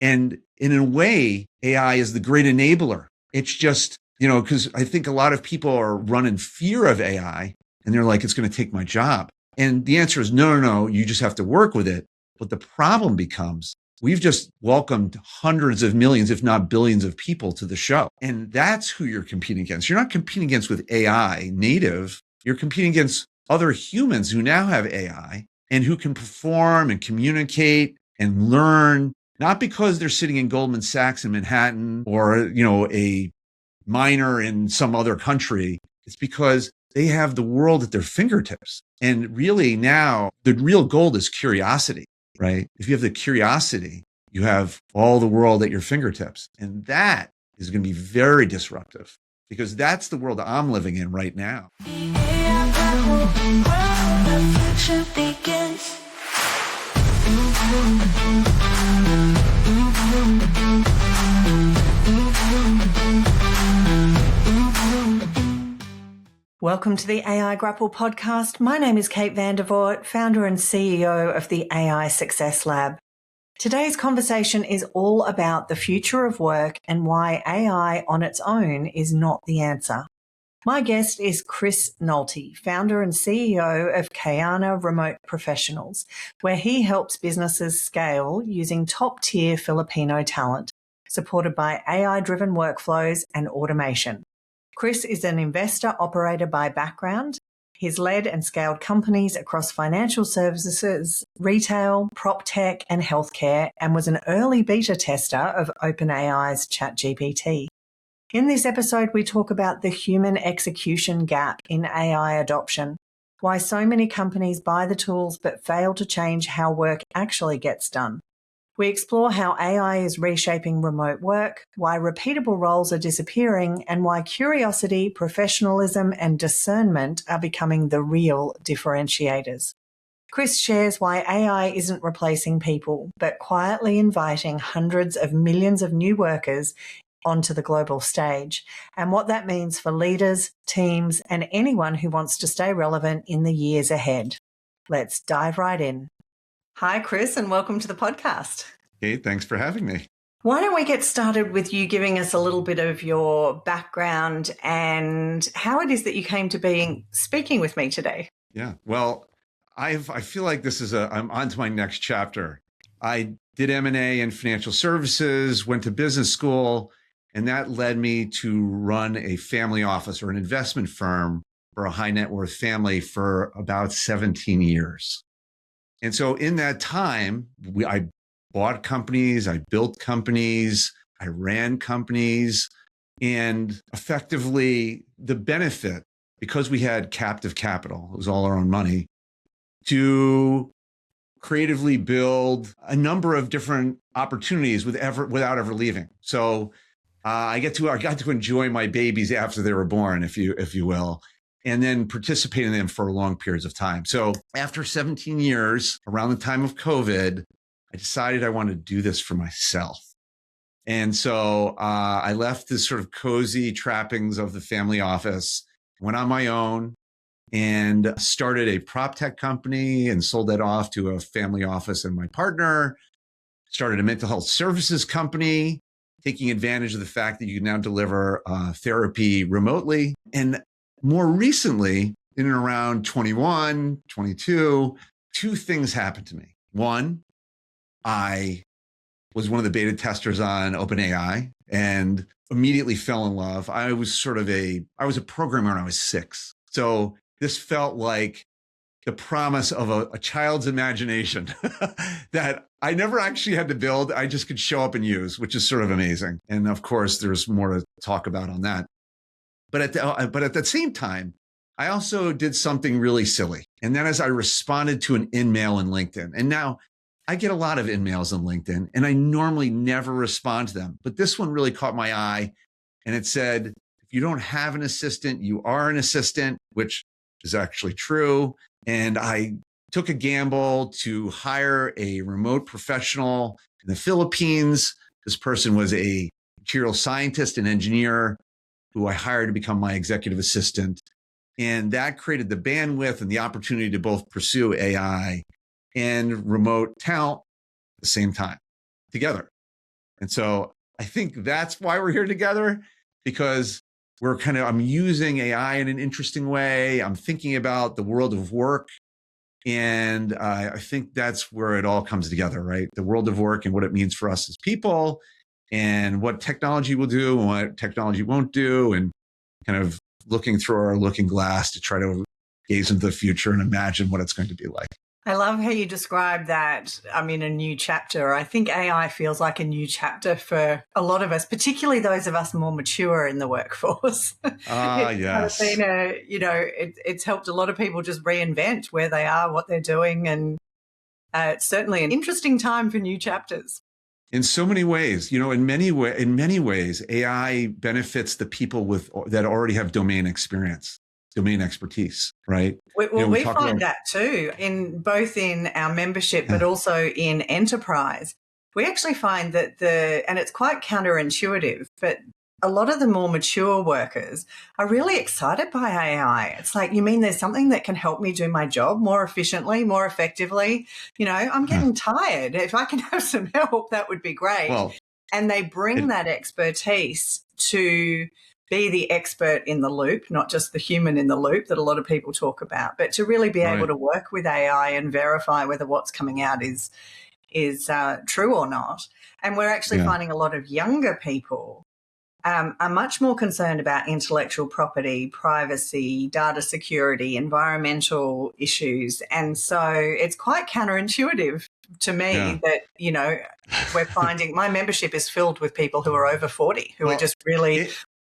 And in a way, AI is the great enabler. It's just, because I think a lot of people are running fear of AI and they're like, it's going to take my job. And the answer is no, you just have to work with it. But the problem becomes we've just welcomed hundreds of millions, if not billions of people to the show. And that's who you're competing against. You're not competing against with AI native. You're competing against other humans who now have AI and who can perform and communicate and learn, not because they're sitting in Goldman Sachs in Manhattan or, a miner in some other country. It's because they have the world at their fingertips. And really now the real gold is curiosity, right? If you have the curiosity, you have all the world at your fingertips. And that is going to be very disruptive because that's the world I'm living in right now. Welcome to the AI Grapple podcast. My name is Kate vanderVoort, founder and CEO of the AI Success Lab. Today's conversation is all about the future of work and why AI on its own is not the answer. My guest is Chris Nolte, founder and CEO of Kayana Remote Professionals, where he helps businesses scale using top-tier Filipino talent, supported by AI-driven workflows and automation. Chris is an investor operator by background. He's led and scaled companies across financial services, retail, prop tech, and healthcare, and was an early beta tester of OpenAI's ChatGPT. In this episode, we talk about the human execution gap in AI adoption, why so many companies buy the tools but fail to change how work actually gets done. We explore how AI is reshaping remote work, why repeatable roles are disappearing, and why curiosity, professionalism, and discernment are becoming the real differentiators. Chris shares why AI isn't replacing people, but quietly inviting hundreds of millions of new workers onto the global stage, and what that means for leaders, teams, and anyone who wants to stay relevant in the years ahead. Let's dive right in. Hi, Chris, and welcome to the podcast. Hey, thanks for having me. Why don't we get started with you giving us a little bit of your background and how it is that you came to being speaking with me today? Yeah, well, I feel like I'm on to my next chapter. I did M&A in financial services, went to business school, and that led me to run a family office or an investment firm for a high net worth family for about 17 years. And so in that time, I bought companies, I built companies, I ran companies, and effectively the benefit, because we had captive capital, it was all our own money, to creatively build a number of different opportunities without ever leaving. So I got to enjoy my babies after they were born, if you will, and then participate in them for long periods of time. So after 17 years, around the time of COVID, I decided I wanted to do this for myself. And so I left this sort of cozy trappings of the family office, went on my own and started a prop tech company and sold that off to a family office and my partner, started a mental health services company, taking advantage of the fact that you can now deliver therapy remotely. And more recently, in and around 21, 22, two things happened to me. One, I was one of the beta testers on OpenAI and immediately fell in love. I was a programmer when I was 6. So this felt like the promise of a child's imagination that I never actually had to build. I just could show up and use, which is sort of amazing. And of course, there's more to talk about on that. But at the same time, I also did something really silly. And that is I responded to an in-mail in LinkedIn. And now I get a lot of in-mails on LinkedIn, and I normally never respond to them. But this one really caught my eye. And it said, if you don't have an assistant, you are an assistant, which is actually true. And I took a gamble to hire a remote professional in the Philippines. This person was a material scientist and engineer who I hired to become my executive assistant. And that created the bandwidth and the opportunity to both pursue AI and remote talent at the same time together. And so I think that's why we're here together, because I'm using AI in an interesting way. I'm thinking about the world of work. And I think that's where it all comes together, right? The world of work and what it means for us as people, and what technology will do and what technology won't do, and kind of looking through our looking glass to try to gaze into the future and imagine what it's going to be like. I love how you describe that. I mean, a new chapter. I think AI feels like a new chapter for a lot of us, particularly those of us more mature in the workforce. Yes. It's helped a lot of people just reinvent where they are, what they're doing. And it's certainly an interesting time for new chapters. In so many ways, in many ways, AI benefits the people that already have domain experience, domain expertise, right? We find that too, in both in our membership, but also in enterprise. We actually find that and it's quite counterintuitive, but a lot of the more mature workers are really excited by AI. It's like, you mean there's something that can help me do my job more efficiently, more effectively? I'm getting tired. If I can have some help, that would be great. Well, and they bring that expertise to be the expert in the loop, not just the human in the loop that a lot of people talk about, but to really be able to work with AI and verify whether what's coming out is true or not. And we're actually finding a lot of younger people are much more concerned about intellectual property, privacy, data security, environmental issues. And so it's quite counterintuitive to me that, we're finding my membership is filled with people who are over 40, who are just really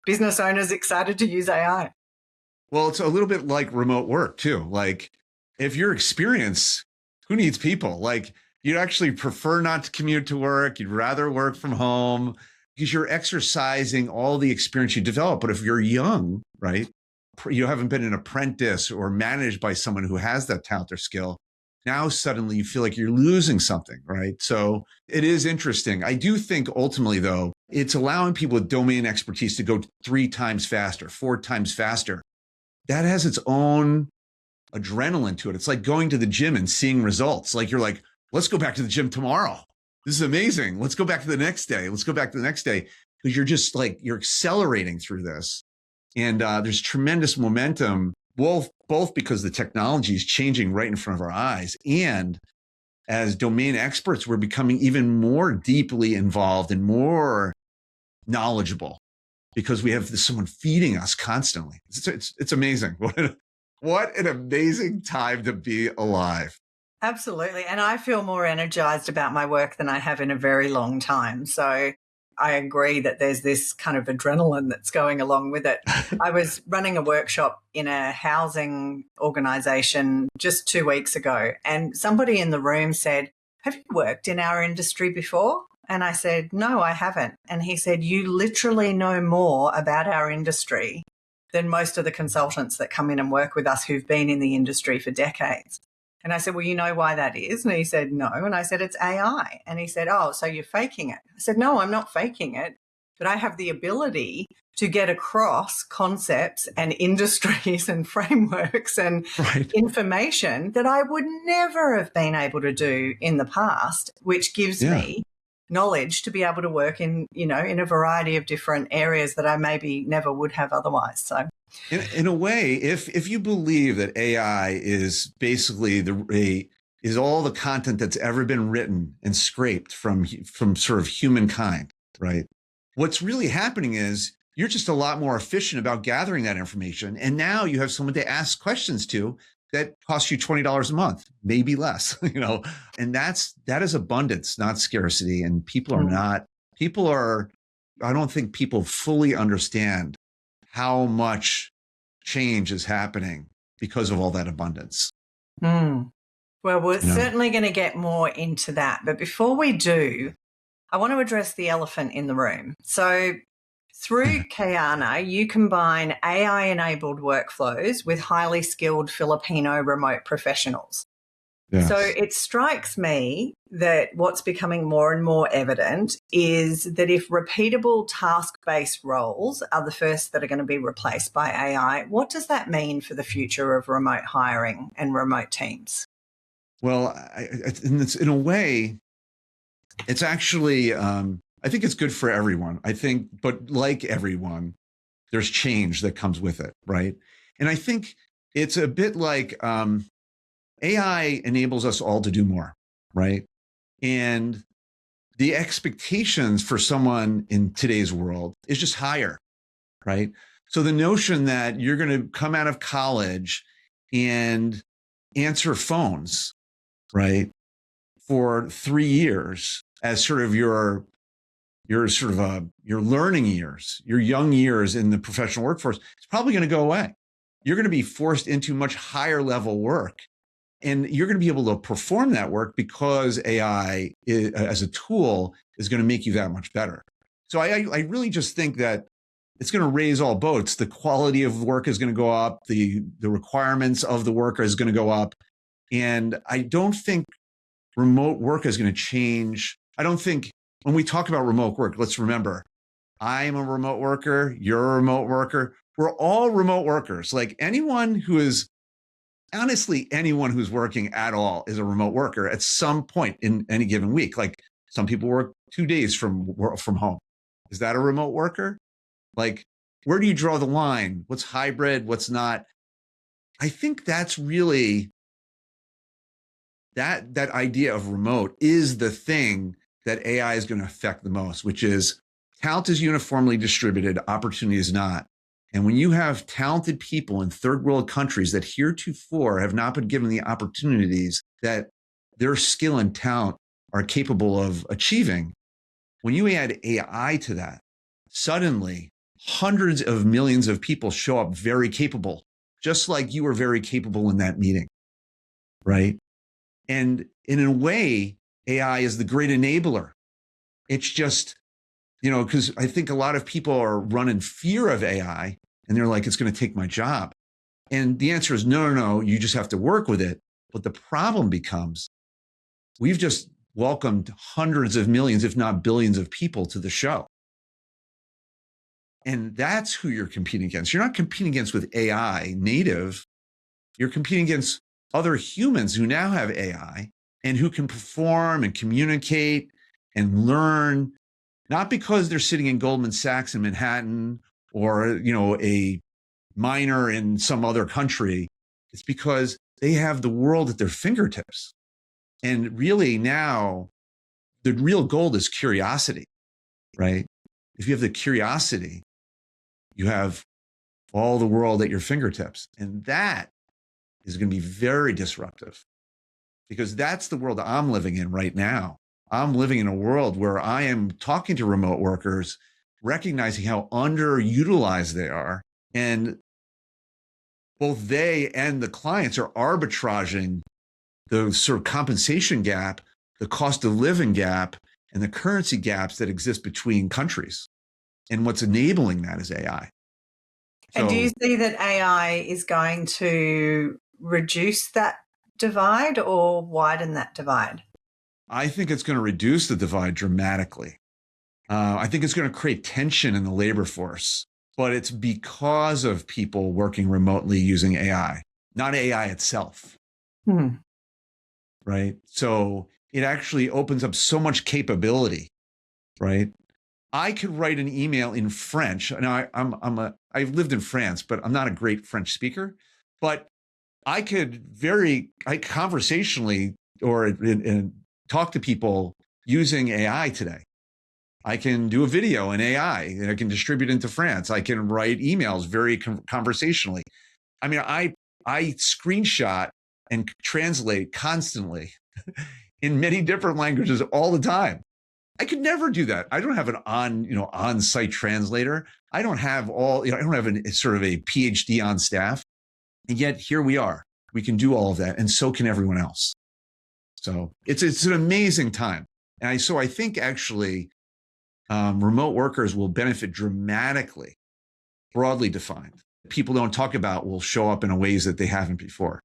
business owners excited to use AI. Well, it's a little bit like remote work too. Like, if you're experienced, who needs people? Like, you'd actually prefer not to commute to work. You'd rather work from home because you're exercising all the experience you develop. But if you're young, right, you haven't been an apprentice or managed by someone who has that talent or skill, now suddenly you feel like you're losing something, right? So it is interesting. I do think ultimately, though, it's allowing people with domain expertise to go 3 times faster, 4 times faster. That has its own adrenaline to it. It's like going to the gym and seeing results. Like, you're like, let's go back to the gym tomorrow. This is amazing. Let's go back to the next day. Let's go back to the next day. Because you're just like, you're accelerating through this. And there's tremendous momentum, both because the technology is changing right in front of our eyes. And as domain experts, we're becoming even more deeply involved and more knowledgeable because we have someone feeding us constantly. It's amazing. What an amazing time to be alive. Absolutely. And I feel more energized about my work than I have in a very long time. So I agree that there's this kind of adrenaline that's going along with it. I was running a workshop in a housing organization just 2 weeks ago, and somebody in the room said, "Have you worked in our industry before?" And I said, "No, I haven't." And he said, "You literally know more about our industry than most of the consultants that come in and work with us who've been in the industry for decades." And I said, "Well, you know why that is?" And he said, "No." And I said, "It's AI." And he said, "Oh, so you're faking it." I said, "No, I'm not faking it, but I have the ability to get across concepts and industries and frameworks and information that I would never have been able to do in the past, which gives me knowledge to be able to work in a variety of different areas that I maybe never would have otherwise." So in a way, if you believe that AI is basically is all the content that's ever been written and scraped from sort of humankind, right? What's really happening is you're just a lot more efficient about gathering that information. And now you have someone to ask questions to that costs you $20 a month, maybe less, and that is abundance, not scarcity. And I don't think people fully understand how much change is happening because of all that abundance. Well, we're certainly going to get more into that. But before we do, I want to address the elephant in the room. So through Kayana, you combine AI-enabled workflows with highly skilled Filipino remote professionals. Yes. So it strikes me that what's becoming more and more evident is that if repeatable task-based roles are the first that are going to be replaced by AI, what does that mean for the future of remote hiring and remote teams? Well, in a way, it's actually I think it's good for everyone. I think, but like everyone, there's change that comes with it, right? And I think it's a bit like AI enables us all to do more, right? And the expectations for someone in today's world is just higher, right? So the notion that you're going to come out of college and answer phones, right, for 3 years as sort of your learning years, your young years in the professional workforce, it's probably going to go away. You're going to be forced into much higher level work, and you're going to be able to perform that work because AI as a tool is going to make you that much better. So I really just think that it's going to raise all boats. The quality of work is going to go up. The requirements of the worker is going to go up. And I don't think remote work is going to change. I don't think when we talk about remote work, let's remember, I'm a remote worker. You're a remote worker. We're all remote workers. Like anyone who is, honestly, anyone who's working at all is a remote worker at some point in any given week. Like some people work 2 days from home. Is that a remote worker? Like, where do you draw the line? What's hybrid? What's not? I think that's really that idea of remote is the thing that AI is going to affect the most, which is talent is uniformly distributed, opportunity is not. And when you have talented people in third world countries that heretofore have not been given the opportunities that their skill and talent are capable of achieving, when you add AI to that, suddenly hundreds of millions of people show up very capable, just like you were very capable in that meeting, right? And in a way, AI is the great enabler. It's just, because I think a lot of people are running fear of AI and they're like, it's going to take my job. And the answer is no, you just have to work with it. But the problem becomes we've just welcomed hundreds of millions, if not billions of people to the show. And that's who you're competing against. You're not competing against with AI native. You're competing against other humans who now have AI and who can perform and communicate and learn, not because they're sitting in Goldman Sachs in Manhattan or, a minor in some other country. It's because they have the world at their fingertips. And really now, the real gold is curiosity, right? If you have the curiosity, you have all the world at your fingertips. And that is going to be very disruptive because that's the world I'm living in right now. I'm living in a world where I am talking to remote workers, recognizing how underutilized they are. And both they and the clients are arbitraging the sort of compensation gap, the cost of living gap, and the currency gaps that exist between countries. And what's enabling that is AI. And do you see that AI is going to reduce that divide or widen that divide? I think it's going to reduce the divide dramatically. I think it's going to create tension in the labor force, but it's because of people working remotely using AI, not AI itself. Right? So it actually opens up so much capability, right? I could write an email in French. Now I've lived in France, but I'm not a great French speaker. But I could conversationally or talk to people using AI today. I can do a video in AI and I can distribute into France. I can write emails very conversationally. I mean, I screenshot and translate constantly in many different languages all the time. I could never do that. I don't have an on-site translator. I don't have I don't have a sort of a PhD on staff. And yet here we are. We can do all of that. And so can everyone else. So it's an amazing time. And I think actually remote workers will benefit dramatically, broadly defined. People don't talk about will show up in ways that they haven't before.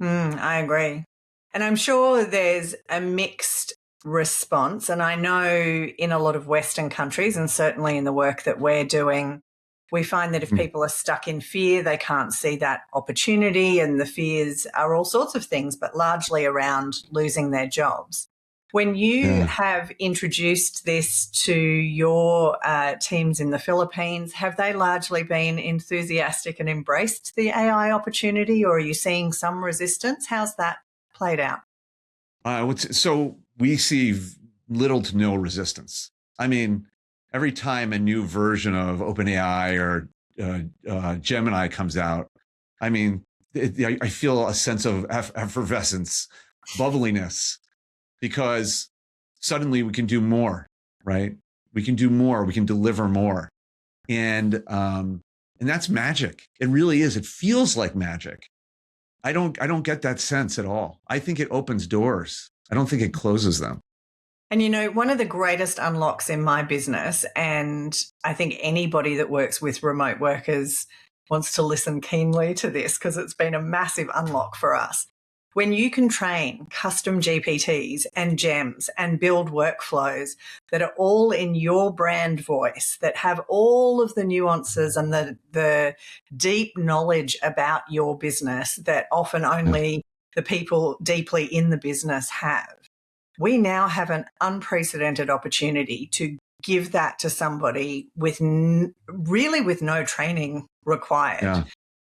I agree. And I'm sure there's a mixed response. And I know in a lot of Western countries, and certainly in the work that we're doing, we find that if people are stuck in fear, they can't see that opportunity. And the fears are all sorts of things, but largely around losing their jobs. When you Yeah. have introduced this to your teams in the Philippines, have they largely been enthusiastic and embraced the AI opportunity, or are you seeing some resistance? How's that played out? So we see little to no resistance. I mean, every time a new version of OpenAI or Gemini comes out, I mean, I feel a sense of effervescence, bubbliness, because suddenly we can do more, right? We can do more. We can deliver more, and that's magic. It really is. It feels like magic. I don't get that sense at all. I think it opens doors. I don't think it closes them. And you know, one of the greatest unlocks in my business, and I think anybody that works with remote workers wants to listen keenly to this because it's been a massive unlock for us. When you can train custom GPTs and gems and build workflows that are all in your brand voice, that have all of the nuances and the deep knowledge about your business that often Yeah. only the people deeply in the business have, we now have an unprecedented opportunity to give that to somebody with really with no training required. Yeah.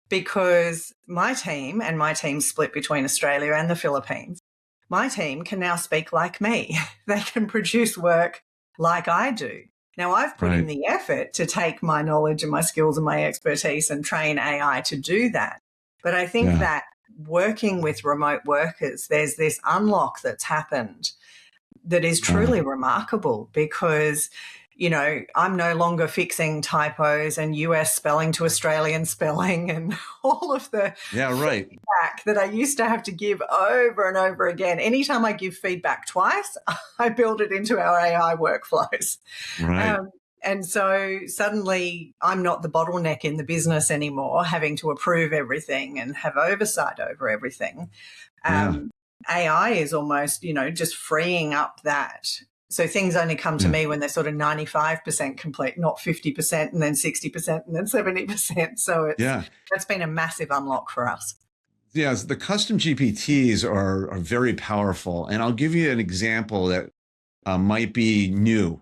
Because my team, and my team's split between Australia and the Philippines, my team can now speak like me. They can produce work like I do. Now, I've put in Right. the effort to take my knowledge and my skills and my expertise and train AI to do that. But I think Yeah. that working with remote workers, there's this unlock that's happened that is truly remarkable because, you know, I'm no longer fixing typos and US spelling to Australian spelling and all of the Yeah. Right. feedback that I used to have to give over and over again. Anytime I give feedback twice, I build it into our AI workflows. Right. And so suddenly I'm not the bottleneck in the business anymore, having to approve everything and have oversight over everything. Yeah. AI is almost, you know, just freeing up that. So things only come to Yeah. me when they're sort of 95% complete, not 50% and then 60% and then 70%. So Yeah. that's been a massive unlock for us. Yes. The custom GPTs are very powerful. And I'll give you an example that might be new.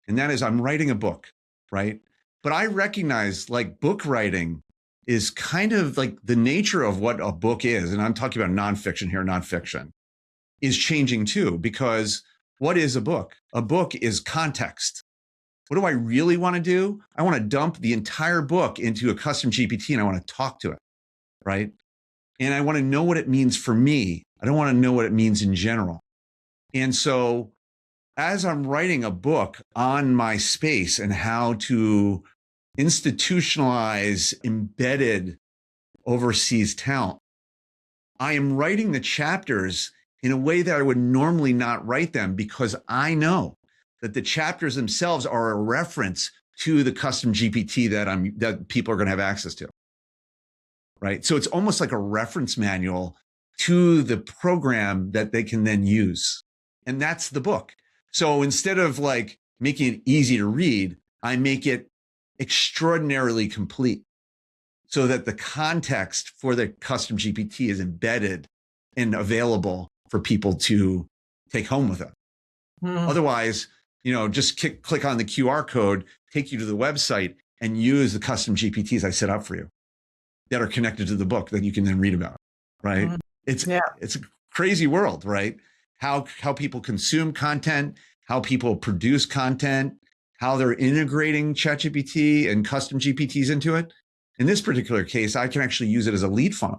And that is I'm writing a book, right? But I recognize like book writing is kind of like the nature of what a book is. And I'm talking about nonfiction here, nonfiction is changing too, because what is a book? A book is context. What do I really want to do? I want to dump the entire book into a custom GPT and I want to talk to it, right? And I want to know what it means for me. I don't want to know what it means in general. And so as I'm writing a book on my space and how to institutionalize embedded overseas talent, I am writing the chapters in a way that I would normally not write them because I know that the chapters themselves are a reference to the custom GPT that people are going to have access to. Right. So it's almost like a reference manual to the program that they can then use. And that's the book. So instead of like making it easy to read, I make it extraordinarily complete so that the context for the custom GPT is embedded and available for people to take home with them. Otherwise, you know, just click on the QR code, take you to the website and use the custom GPTs I set up for you that are connected to the book that you can then read about, right? It's a crazy world, right? How people consume content, how people produce content, how they're integrating ChatGPT and custom GPTs into it. In this particular case, I can actually use it as a lead funnel,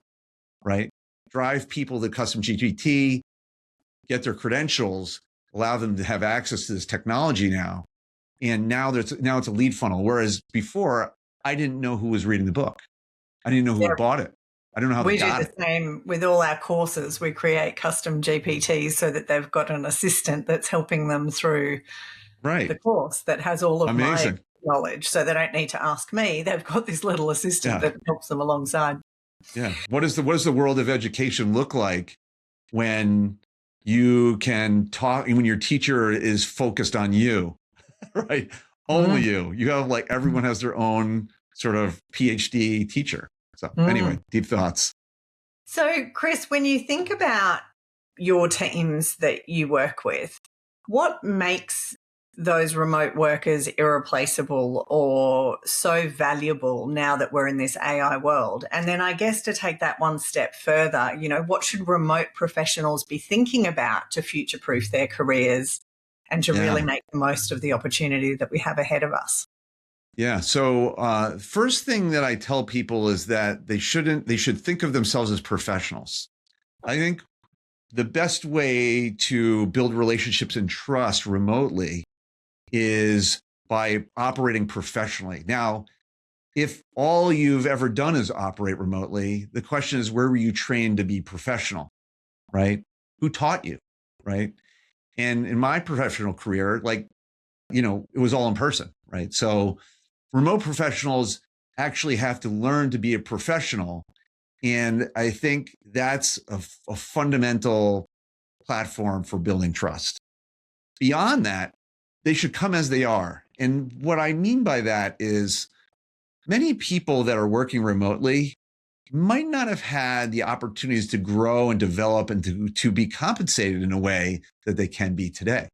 right? Drive people to custom GPT, get their credentials, allow them to have access to this technology now. And now it's a lead funnel. Whereas before, I didn't know who was reading the book. I didn't know who bought it. I don't know how they got it. We do the same with all our courses. We create custom GPTs so that they've got an assistant that's helping them through the course that has all of my knowledge. So they don't need to ask me. They've got this little assistant that helps them alongside. Yeah. What does the world of education look like when you can talk, when your teacher is focused on you, right? Only you. You have like everyone has their own sort of PhD teacher. So anyway, deep thoughts. So Chris, when you think about your teams that you work with, What makes those remote workers irreplaceable or so valuable now that we're in this AI world? And then I guess to take that one step further, what should remote professionals be thinking about to future-proof their careers and to really Yeah. make the most of the opportunity that we have ahead of us? Yeah. So first thing that I tell people is that they should think of themselves as professionals. I think the best way to build relationships and trust remotely is by operating professionally. Now, if all you've ever done is operate remotely, the question is, where were you trained to be professional, right? Who taught you, right? And in my professional career, it was all in person, right? So remote professionals actually have to learn to be a professional. And I think that's a fundamental platform for building trust. Beyond that, they should come as they are. And what I mean by that is many people that are working remotely might not have had the opportunities to grow and develop and to be compensated in a way that they can be today.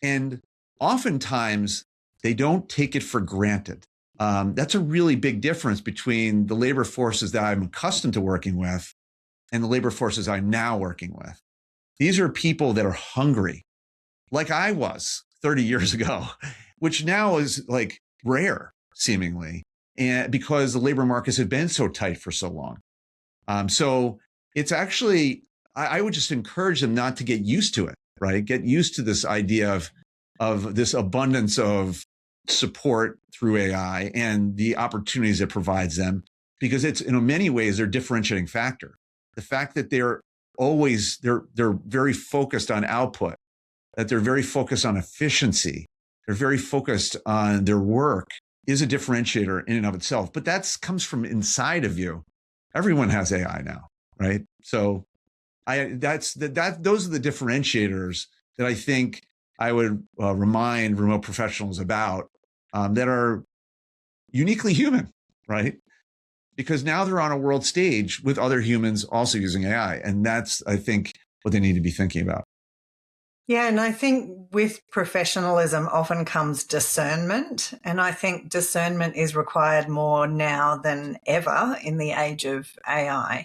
And oftentimes they don't take it for granted. That's a really big difference between the labor forces that I'm accustomed to working with and the labor forces I'm now working with. These are people that are hungry, like I was 30 years ago, which now is like rare, seemingly, and because the labor markets have been so tight for so long. So it's actually, I would just encourage them not to get used to it, right? Get used to this idea of this abundance of support through AI and the opportunities it provides them, because it's in many ways their differentiating factor. The fact that they're very focused on output, that they're very focused on efficiency, they're very focused on their work is a differentiator in and of itself. But that comes from inside of you. Everyone has AI now, right? So those are the differentiators that I think I would remind remote professionals about that are uniquely human, right? Because now they're on a world stage with other humans also using AI. And that's, I think, what they need to be thinking about. Yeah, and I think with professionalism often comes discernment. And I think discernment is required more now than ever in the age of AI.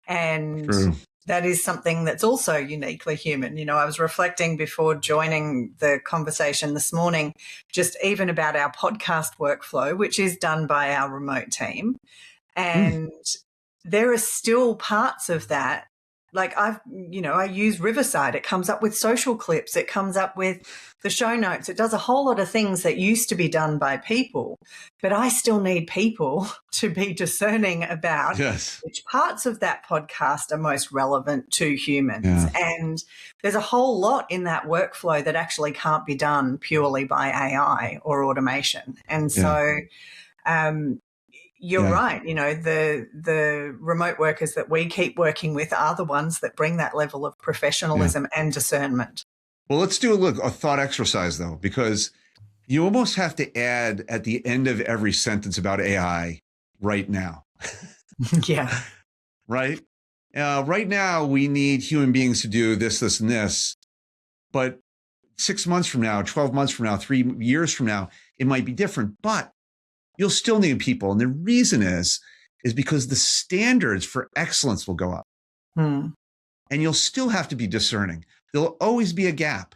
And True. that is something that's also uniquely human. I was reflecting before joining the conversation this morning, just even about our podcast workflow, which is done by our remote team. And there are still parts of that. Like I use Riverside. It comes up with social clips. It comes up with the show notes. It does a whole lot of things that used to be done by people, but I still need people to be discerning about which parts of that podcast are most relevant to humans. Yeah. And there's a whole lot in that workflow that actually can't be done purely by AI or automation. And so, you're right. The remote workers that we keep working with are the ones that bring that level of professionalism and discernment. Well, let's do a thought exercise, though, because you almost have to add at the end of every sentence about AI right now. Yeah. Right? Right now, we need human beings to do this, this, and this. But 6 months from now, 12 months from now, 3 years from now, it might be different. But you'll still need people. And the reason is because the standards for excellence will go up. And you'll still have to be discerning. There'll always be a gap.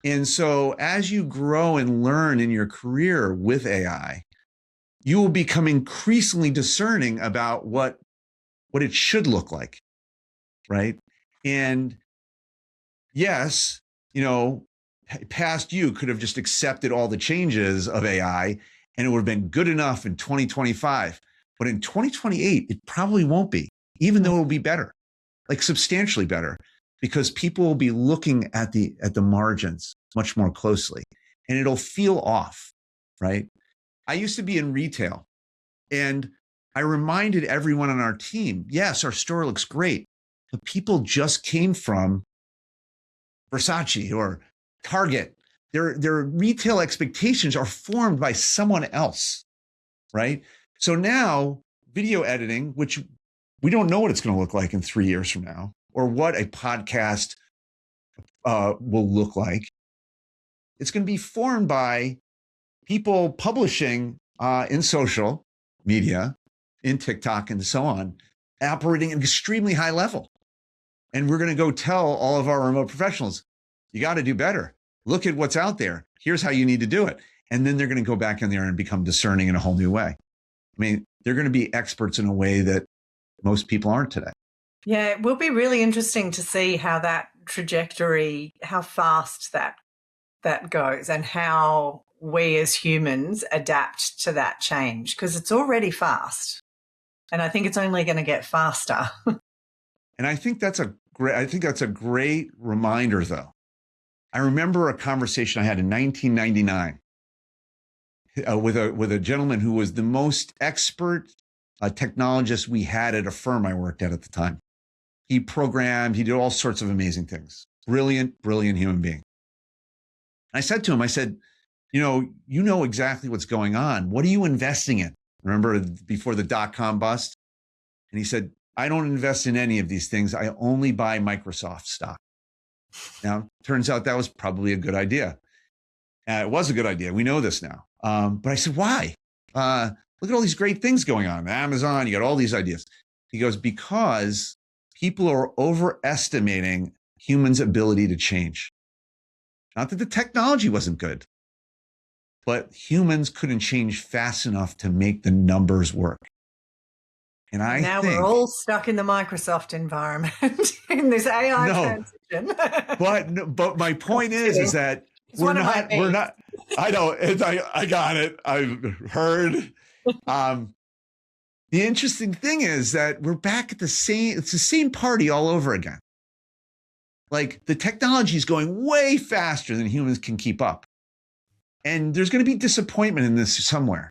And so as you grow and learn in your career with AI, you will become increasingly discerning about what it should look like, right? And yes, past you could have just accepted all the changes of AI and it would have been good enough in 2025. But in 2028, it probably won't be, even though it will be better, like substantially better, because people will be looking at the margins much more closely and it'll feel off, right? I used to be in retail and I reminded everyone on our team, yes, our store looks great, but people just came from Versace or Target. Their retail expectations are formed by someone else, right? So now video editing, which we don't know what it's going to look like in 3 years from now, or what a podcast will look like. It's going to be formed by people publishing in social media, in TikTok and so on, operating at an extremely high level. And we're going to go tell all of our remote professionals, you got to do better. Look at what's out there. Here's how you need to do it. And then they're going to go back in there and become discerning in a whole new way. I mean, they're going to be experts in a way that most people aren't today. Yeah, it will be really interesting to see how that trajectory, how fast that goes, and how we as humans adapt to that change, because it's already fast. And I think it's only going to get faster. And I think that's a great reminder, though. I remember a conversation I had in 1999 with a gentleman who was the most expert technologist we had at a firm I worked at the time. He programmed, he did all sorts of amazing things. Brilliant human being. I said to him, I said, you know exactly what's going on. What are you investing in? Remember before the dot-com bust? And he said, I don't invest in any of these things. I only buy Microsoft stock. Now, turns out that was probably a good idea. It was a good idea. We know this now. But I said, why? Look at all these great things going on. Amazon, you got all these ideas. He goes, because people are overestimating humans' ability to change. Not that the technology wasn't good, but humans couldn't change fast enough to make the numbers work. And now we're all stuck in the Microsoft environment in this AI transition. but my point is that we're not. I know. I got it. I've heard. The interesting thing is that we're back at it's the same party all over again. Like, the technology is going way faster than humans can keep up. And there's going to be disappointment in this somewhere,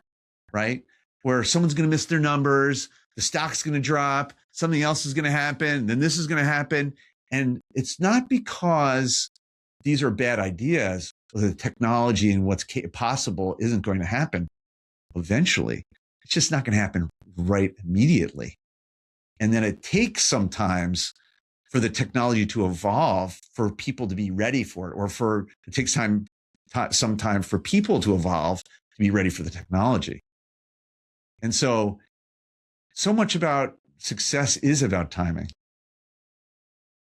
right? Where someone's going to miss their numbers, the stock's going to drop, something else is going to happen, then this is going to happen. And it's not because these are bad ideas, or the technology and what's possible isn't going to happen eventually. It's just not going to happen right immediately. And then it takes sometimes for the technology to evolve, for people to be ready for it, or it takes some time for people to evolve to be ready for the technology. And so much about success is about timing.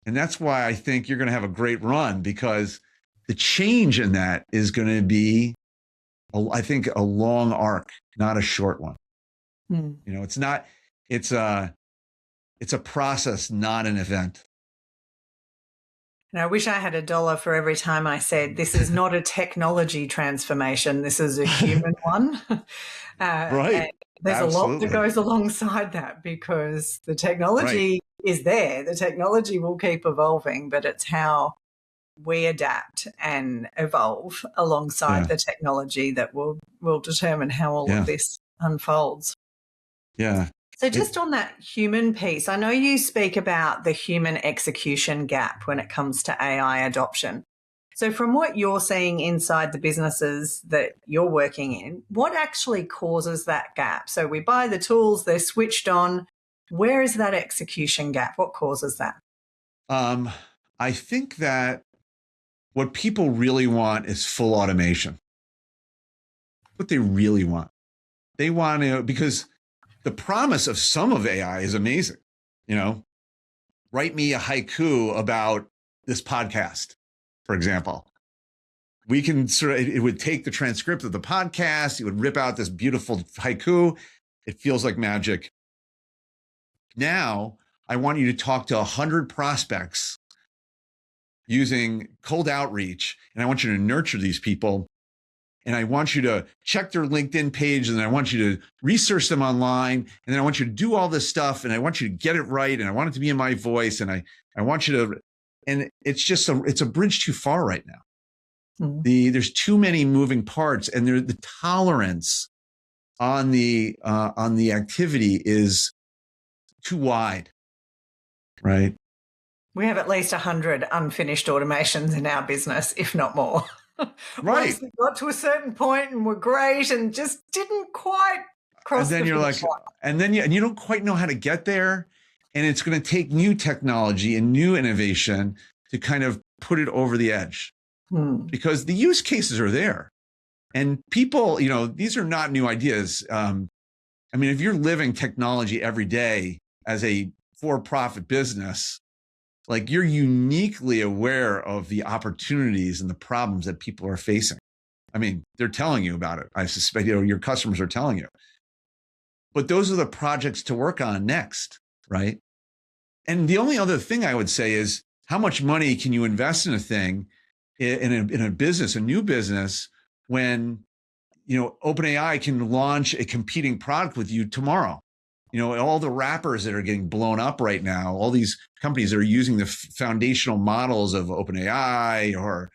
And that's why I think you're going to have a great run, because the change in that is going to be, I think, a long arc, not a short one. It's a process, not an event. And I wish I had $1 for every time I said, this is not a technology transformation, this is a human one. Right. There's a lot that goes alongside that, because the technology is there. The technology will keep evolving, but it's how we adapt and evolve alongside the technology that will determine how all of this unfolds. Yeah. So just on that human piece, I know you speak about the human execution gap when it comes to AI adoption. So from what you're seeing inside the businesses that you're working in, what actually causes that gap? So we buy the tools, they're switched on. Where is that execution gap? What causes that? I think that what people really want is full automation. What they really want. They want to, because the promise of some of AI is amazing. Write me a haiku about this podcast, for example. We can it would take the transcript of the podcast, it would rip out this beautiful haiku. It feels like magic. Now, I want you to talk to 100 prospects using cold outreach, and I want you to nurture these people. And I want you to check their LinkedIn page, and I want you to research them online, and then I want you to do all this stuff, and I want you to get it right, and I want it to be in my voice, and I want you to, and it's a bridge too far right now. Mm-hmm. There's too many moving parts, and the tolerance on the activity is too wide, right? We have at least 100 unfinished automations in our business, if not more. Right. Once we got to a certain point and were great and just didn't quite cross the finish line. And you don't quite know how to get there. And it's going to take new technology and new innovation to kind of put it over the edge Hmm. because the use cases are there. And people, these are not new ideas. I mean, if you're living technology every day as a for-profit business, like you're uniquely aware of the opportunities and the problems that people are facing. I mean, they're telling you about it. I suspect, your customers are telling you. But those are the projects to work on next, right? And the only other thing I would say is how much money can you invest in a thing, in a business, a new business, when OpenAI can launch a competing product with you tomorrow. All the wrappers that are getting blown up right now, all these companies that are using the foundational models of OpenAI or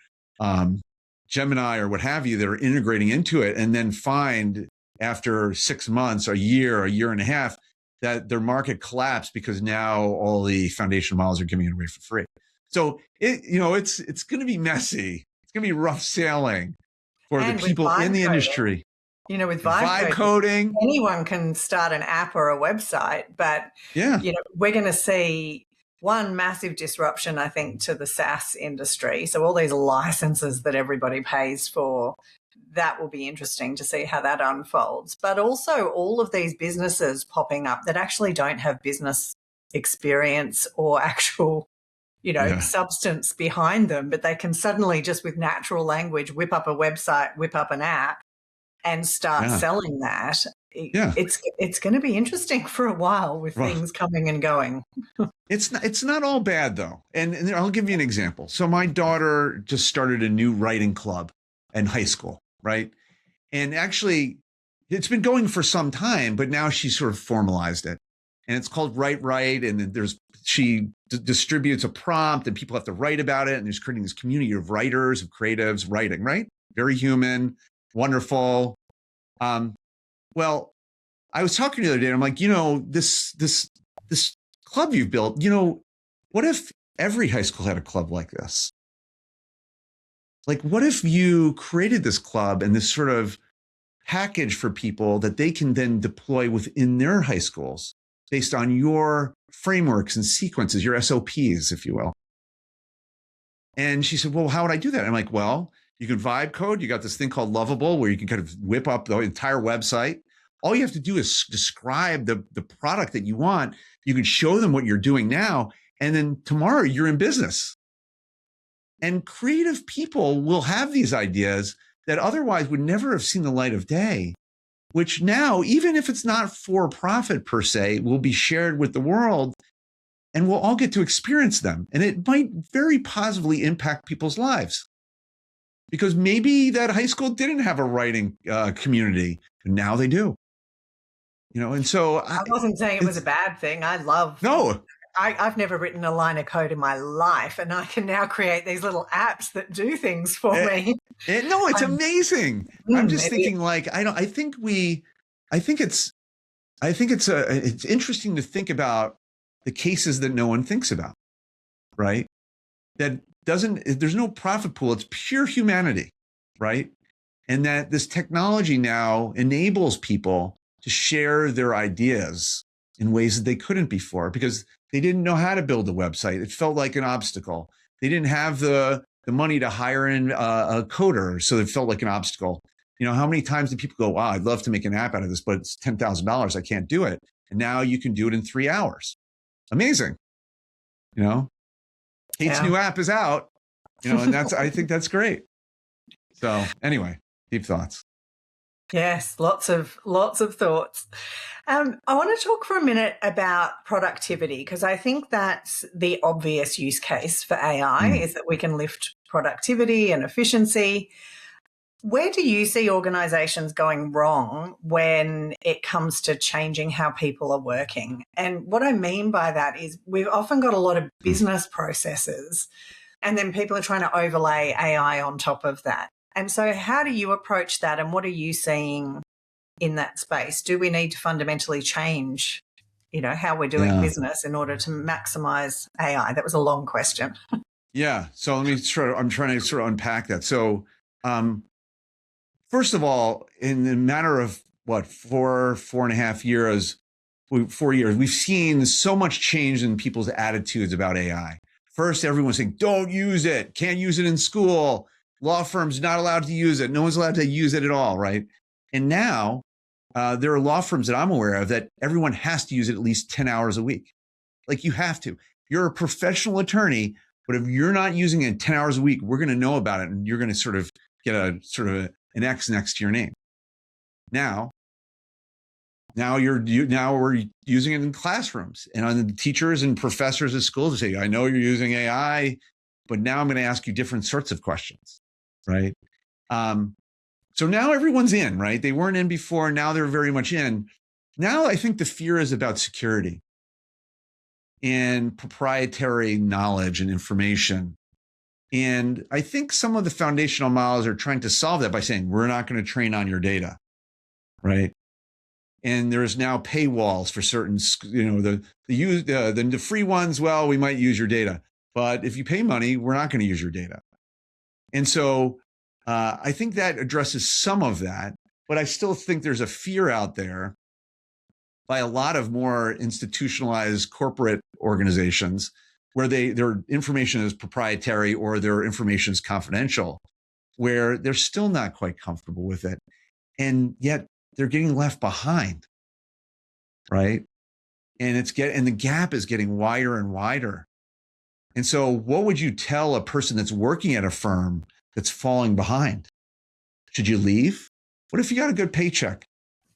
Gemini or what have you that are integrating into it, and then find after 6 months, a year and a half, that their market collapsed because now all the foundational models are giving it away for free. So it's going to be messy. It's going to be rough sailing for the people in the industry. With vibe coding, anyone can start an app or a website, but we're going to see one massive disruption, I think, to the SaaS industry. So all these licenses that everybody pays for, that will be interesting to see how that unfolds. But also all of these businesses popping up that actually don't have business experience or actual substance behind them, but they can suddenly just with natural language whip up a website, whip up an app and start selling that. It's going to be interesting for a while with things coming and going. It's not all bad though. And I'll give you an example. So my daughter just started a new writing club in high school, right? And actually it's been going for some time, but now she sort of formalized it. And it's called Write Right. And then she distributes a prompt and people have to write about it. And there's creating this community of writers, of creatives writing, right? Very human, wonderful. Well, I was talking the other day and I'm like, this club you've built, what if every high school had a club like this? Like, what if you created this club and this sort of package for people that they can then deploy within their high schools based on your frameworks and sequences, your SOPs, if you will. And she said, well, how would I do that? I'm like, well, you can vibe code. You got this thing called Lovable where you can kind of whip up the entire website. All you have to do is describe the product that you want. You can show them what you're doing now. And then tomorrow you're in business. And creative people will have these ideas that otherwise would never have seen the light of day, which now, even if it's not for profit per se, will be shared with the world and we'll all get to experience them. And it might very positively impact people's lives because maybe that high school didn't have a writing community. And now they do. And so I wasn't saying it was a bad thing. I've never written a line of code in my life, and I can now create these little apps that do things for me. No, it's amazing. I'm just thinking, it's interesting to think about the cases that no one thinks about, right? There's no profit pool. It's pure humanity, right? And that this technology now enables people to share their ideas in ways that they couldn't before because they didn't know how to build a website. It felt like an obstacle. They didn't have the money to hire in a coder, so it felt like an obstacle. How many times do people go, wow, I'd love to make an app out of this, but it's $10,000. I can't do it. And now you can do it in 3 hours. Amazing. Kate's new app is out, and I think that's great. So anyway, deep thoughts. Yes, lots of thoughts. I want to talk for a minute about productivity because I think that's the obvious use case for AI is that we can lift productivity and efficiency. Where do you see organizations going wrong when it comes to changing how people are working? And what I mean by that is we've often got a lot of business processes and then people are trying to overlay AI on top of that. And so how do you approach that and what are you seeing in that space? Do we need to fundamentally change, how we're doing business in order to maximize AI? That was a long question. Yeah. So I'm trying to sort of unpack that. So first of all, in the matter of 4.5 years, 4 years, we've seen so much change in people's attitudes about AI. First, everyone's saying, don't use it. Can't use it in school. Law firms not allowed to use it. No one's allowed to use it at all, right? And now there are law firms that I'm aware of that everyone has to use it at least 10 hours a week. Like you have to. You're a professional attorney, but if you're not using it 10 hours a week, we're going to know about it and you're going to sort of get an X next to your name. Now we're using it in classrooms and on the teachers and professors at schools say, I know you're using AI, but now I'm going to ask you different sorts of questions, right? So now everyone's in, right? They weren't in before. Now they're very much in. Now I think the fear is about security and proprietary knowledge and information. And I think some of the foundational models are trying to solve that by saying, we're not going to train on your data, right? And there's now paywalls for certain, the free ones, well, we might use your data. But if you pay money, we're not going to use your data. And so I think that addresses some of that, but I still think there's a fear out there by a lot of more institutionalized corporate organizations where their information is proprietary or their information is confidential, where they're still not quite comfortable with it. And yet they're getting left behind, right? And the gap is getting wider and wider. And so what would you tell a person that's working at a firm that's falling behind? Should you leave? What if you got a good paycheck,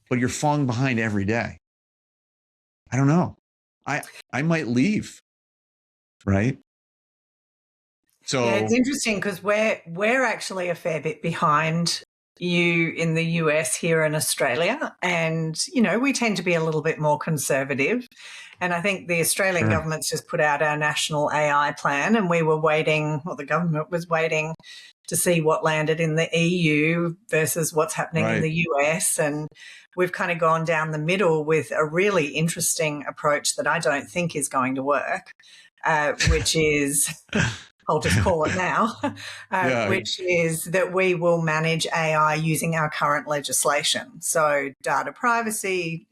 but you're falling behind every day? I don't know. I might leave, right? So yeah, it's interesting because we're actually a fair bit behind you in the US here in Australia. And, we tend to be a little bit more conservative. And I think the Australian government's just put out our national AI plan and we were waiting, or the government was waiting to see what landed in the EU versus what's happening in the US. And we've kind of gone down the middle with a really interesting approach that I don't think is going to work, which is... I'll just call it now, which is that we will manage AI using our current legislation. So data privacy,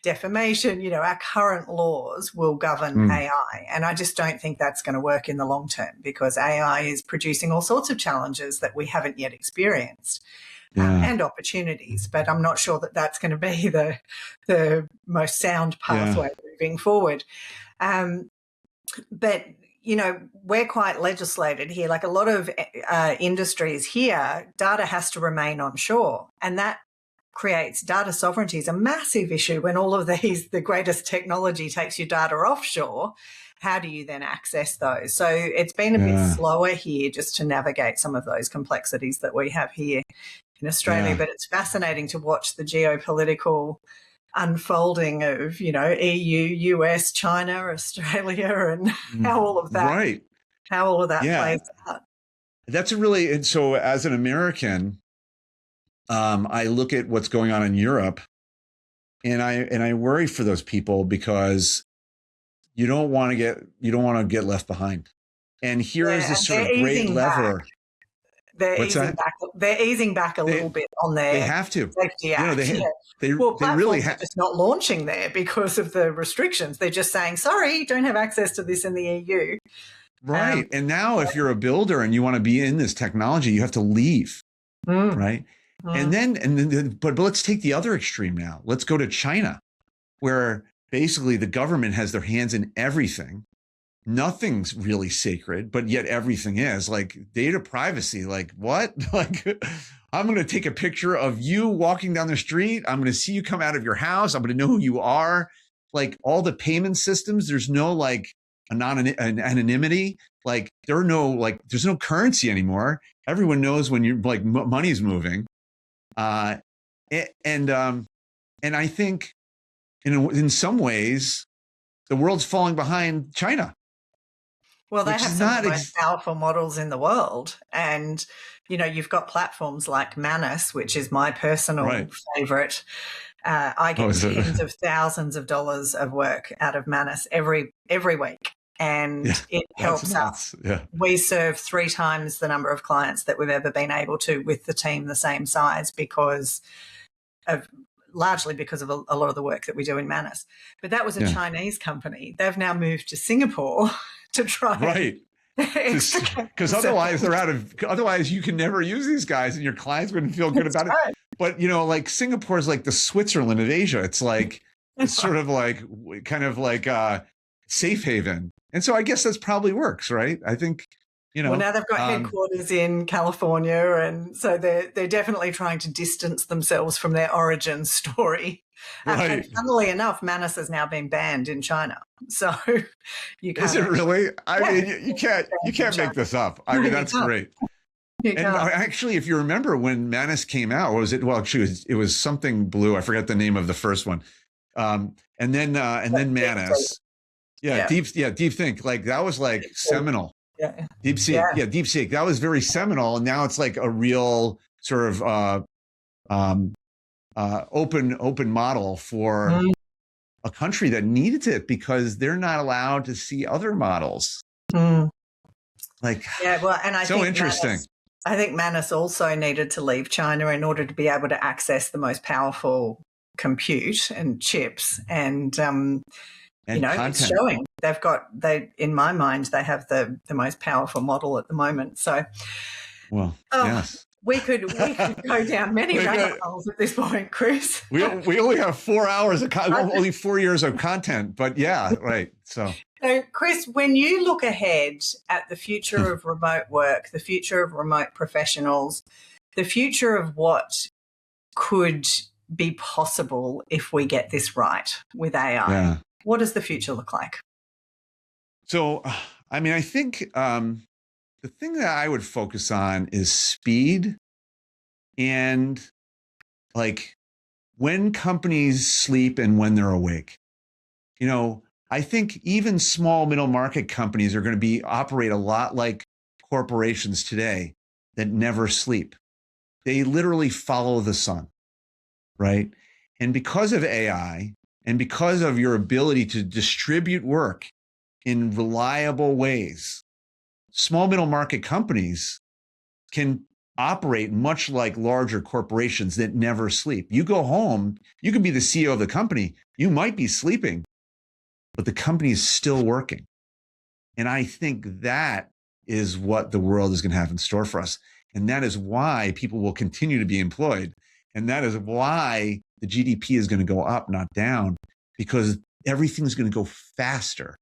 defamation, our current laws will govern AI. And I just don't think that's going to work in the long term because AI is producing all sorts of challenges that we haven't yet experienced. And opportunities, but I'm not sure that that's going to be the most sound pathway moving forward. But we're quite legislated here. Like a lot of industries here, data has to remain onshore, and that creates data sovereignty is a massive issue when all of the greatest technology takes your data offshore. How do you then access those? So it's been a bit slower here just to navigate some of those complexities that we have here in Australia, but it's fascinating to watch the geopolitical unfolding of, EU, US, China, Australia, and how all of that, plays out. That's and so as an American, I look at what's going on in Europe and I worry for those people because you don't want to get left behind. And here is this sort of great lever. They're easing back a little bit on their Safety Act. They really have just not launching there because of the restrictions. They're just saying, sorry, you don't have access to this in the EU. Right. And now if you're a builder and you want to be in this technology, you have to leave. Right. And then, but let's take the other extreme now. Let's go to China, where basically the government has their hands in everything. Nothing's really sacred, but yet everything is. Like data privacy. Like what? Like I'm going to take a picture of you walking down the street. I'm going to see you come out of your house. I'm going to know who you are. Like all the payment systems, there's no like anonymity. Like there's no currency anymore. Everyone knows when you're like money's moving. And I think in some ways the world's falling behind China. Well, they have some of the most powerful models in the world. And, you've got platforms like Manus, which is my personal favorite. I get tens of thousands of dollars of work out of Manus every week. And it helps us. Yeah. We serve 3 times the number of clients that we've ever been able to with the team the same size largely because of a lot of the work that we do in Manus. But that was a Chinese company. They've now moved to Singapore to try. Right. Because otherwise you can never use these guys and your clients wouldn't feel good about it. But, like Singapore is like the Switzerland of Asia. It's like, it's sort of like, kind of like a safe haven. And so I guess that's probably works, right? I think, Well, now they've got headquarters in California, and so they're definitely trying to distance themselves from their origin story. Right. And funnily enough, Manus has now been banned in China. So you can't. Is it really? I mean, you can't make this up. I mean, that's great. And actually, if you remember when Manus came out, what was it? Well, actually, it was something blue. I forget the name of the first one. And then Manus. Yeah, Deep Think. Like that was like seminal. Yeah. DeepSeek. That was very seminal, and now it's like a real sort of open model for a country that needed it because they're not allowed to see other models. Like, well, and I think interesting. I think Manus also needed to leave China in order to be able to access the most powerful compute and chips, and it's showing. In my mind, they have the most powerful model at the moment. So, yes. We could go down many rabbit holes at this point, Chris. We only have 4 hours of only 4 years of content, but yeah, right. So, Chris, when you look ahead at the future of remote work, the future of remote professionals, the future of what could be possible if we get this right with AI, what does the future look like? So, I mean, I think the thing that I would focus on is speed and like when companies sleep and when they're awake. I think even small middle market companies are going to operate a lot like corporations today that never sleep. They literally follow the sun, right? And because of AI and because of your ability to distribute work in reliable ways, small middle market companies can operate much like larger corporations that never sleep. You go home, you can be the CEO of the company, you might be sleeping, but the company is still working. And I think that is what the world is going to have in store for us. And that is why people will continue to be employed. And that is why the GDP is going to go up, not down, because everything's going to go faster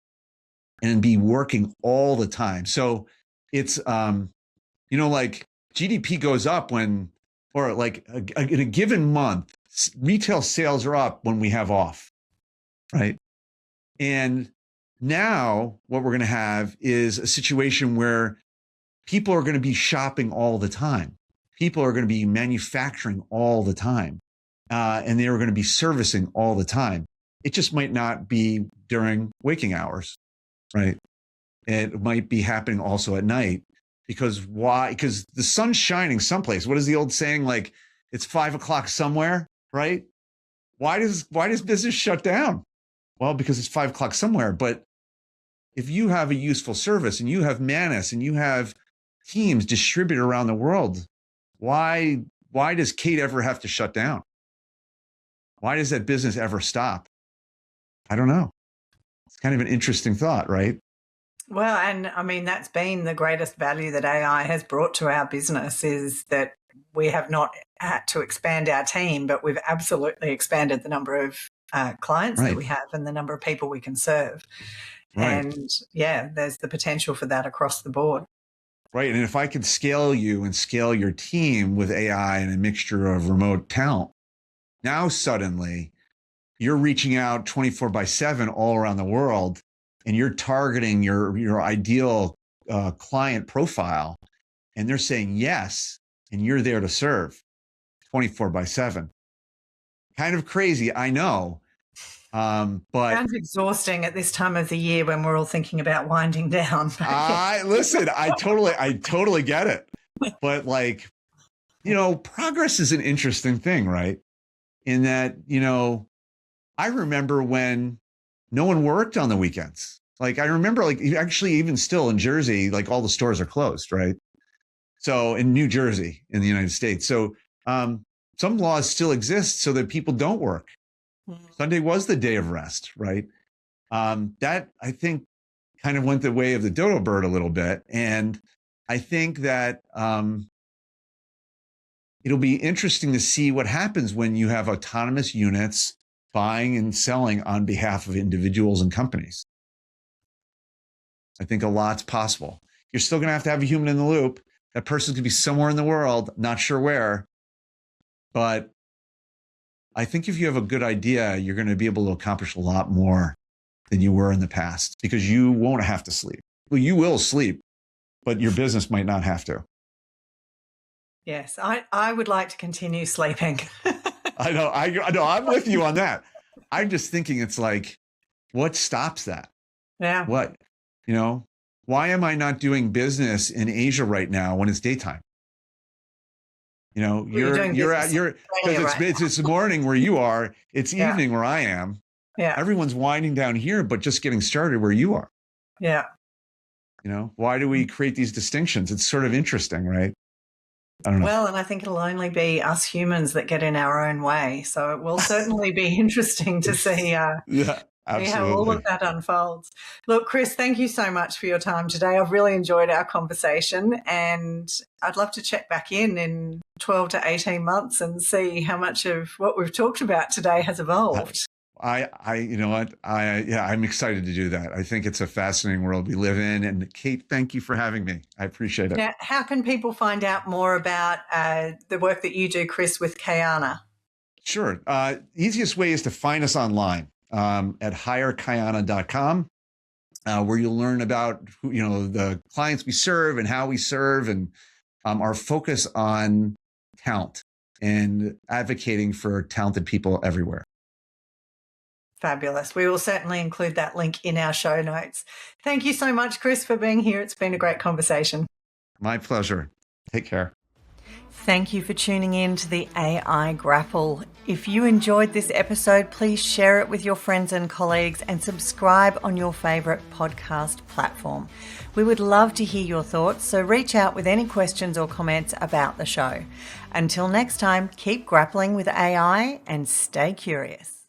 and be working all the time. So it's, like GDP goes up in a given month, retail sales are up when we have off, right? And now what we're going to have is a situation where people are going to be shopping all the time. People are going to be manufacturing all the time. And they are going to be servicing all the time. It just might not be during waking hours, right? It might be happening also at night. Because why? Because the sun's shining someplace. What is the old saying? Like, it's 5 o'clock somewhere, right? Why does business shut down? Well, because it's 5 o'clock somewhere. But if you have a useful service and you have Manus and you have teams distributed around the world, why does Kate ever have to shut down? Why does that business ever stop? I don't know. It's kind of an interesting thought, right? Well, and I mean, that's been the greatest value that AI has brought to our business, is that we have not had to expand our team, but we've absolutely expanded the number of clients that we have and the number of people we can serve. Right. And there's the potential for that across the board. Right. And if I could scale you and scale your team with AI and a mixture of remote talent, now suddenly you're reaching out 24/7 all around the world, and you're targeting your ideal client profile, and they're saying yes, and you're there to serve 24/7. Kind of crazy, I know. But sounds exhausting at this time of the year when we're all thinking about winding down. Listen, I totally get it. But progress is an interesting thing, right? In that, I remember when no one worked on the weekends. Like, I remember, actually, even still in Jersey, all the stores are closed, right? So in New Jersey, in the United States. So some laws still exist so that people don't work. Sunday was the day of rest, right? That, I think, kind of went the way of the dodo bird a little bit. And I think that it'll be interesting to see what happens when you have autonomous units buying and selling on behalf of individuals and companies. I think a lot's possible. You're still going to have a human in the loop. That person could be somewhere in the world, not sure where. But I think if you have a good idea, you're going to be able to accomplish a lot more than you were in the past, because you won't have to sleep. Well, you will sleep, but your business might not have to. Yes, I would like to continue sleeping. I know. I'm with you on that. I'm just thinking, it's like, what stops that? Yeah. What, why am I not doing business in Asia right now when it's daytime? It's morning where you are, it's evening where I am. Yeah. Everyone's winding down here, but just getting started where you are. Yeah. Why do we create these distinctions? It's sort of interesting, right? I don't know. Well, and I think it'll only be us humans that get in our own way. So it will certainly be interesting to see how all of that unfolds. Look, Chris, thank you so much for your time today. I've really enjoyed our conversation, and I'd love to check back in 12 to 18 months and see how much of what we've talked about today has evolved. I'm excited to do that. I think it's a fascinating world we live in. And Kate, thank you for having me. I appreciate it. Now, how can people find out more about the work that you do, Chris, with Kayana? Sure. Easiest way is to find us online at hirekayana.com, where you'll learn about the clients we serve and how we serve, and our focus on talent and advocating for talented people everywhere. Fabulous. We will certainly include that link in our show notes. Thank you so much, Chris, for being here. It's been a great conversation. My pleasure. Take care. Thank you for tuning in to the AI Grapple. If you enjoyed this episode, please share it with your friends and colleagues and subscribe on your favourite podcast platform. We would love to hear your thoughts, so reach out with any questions or comments about the show. Until next time, keep grappling with AI and stay curious.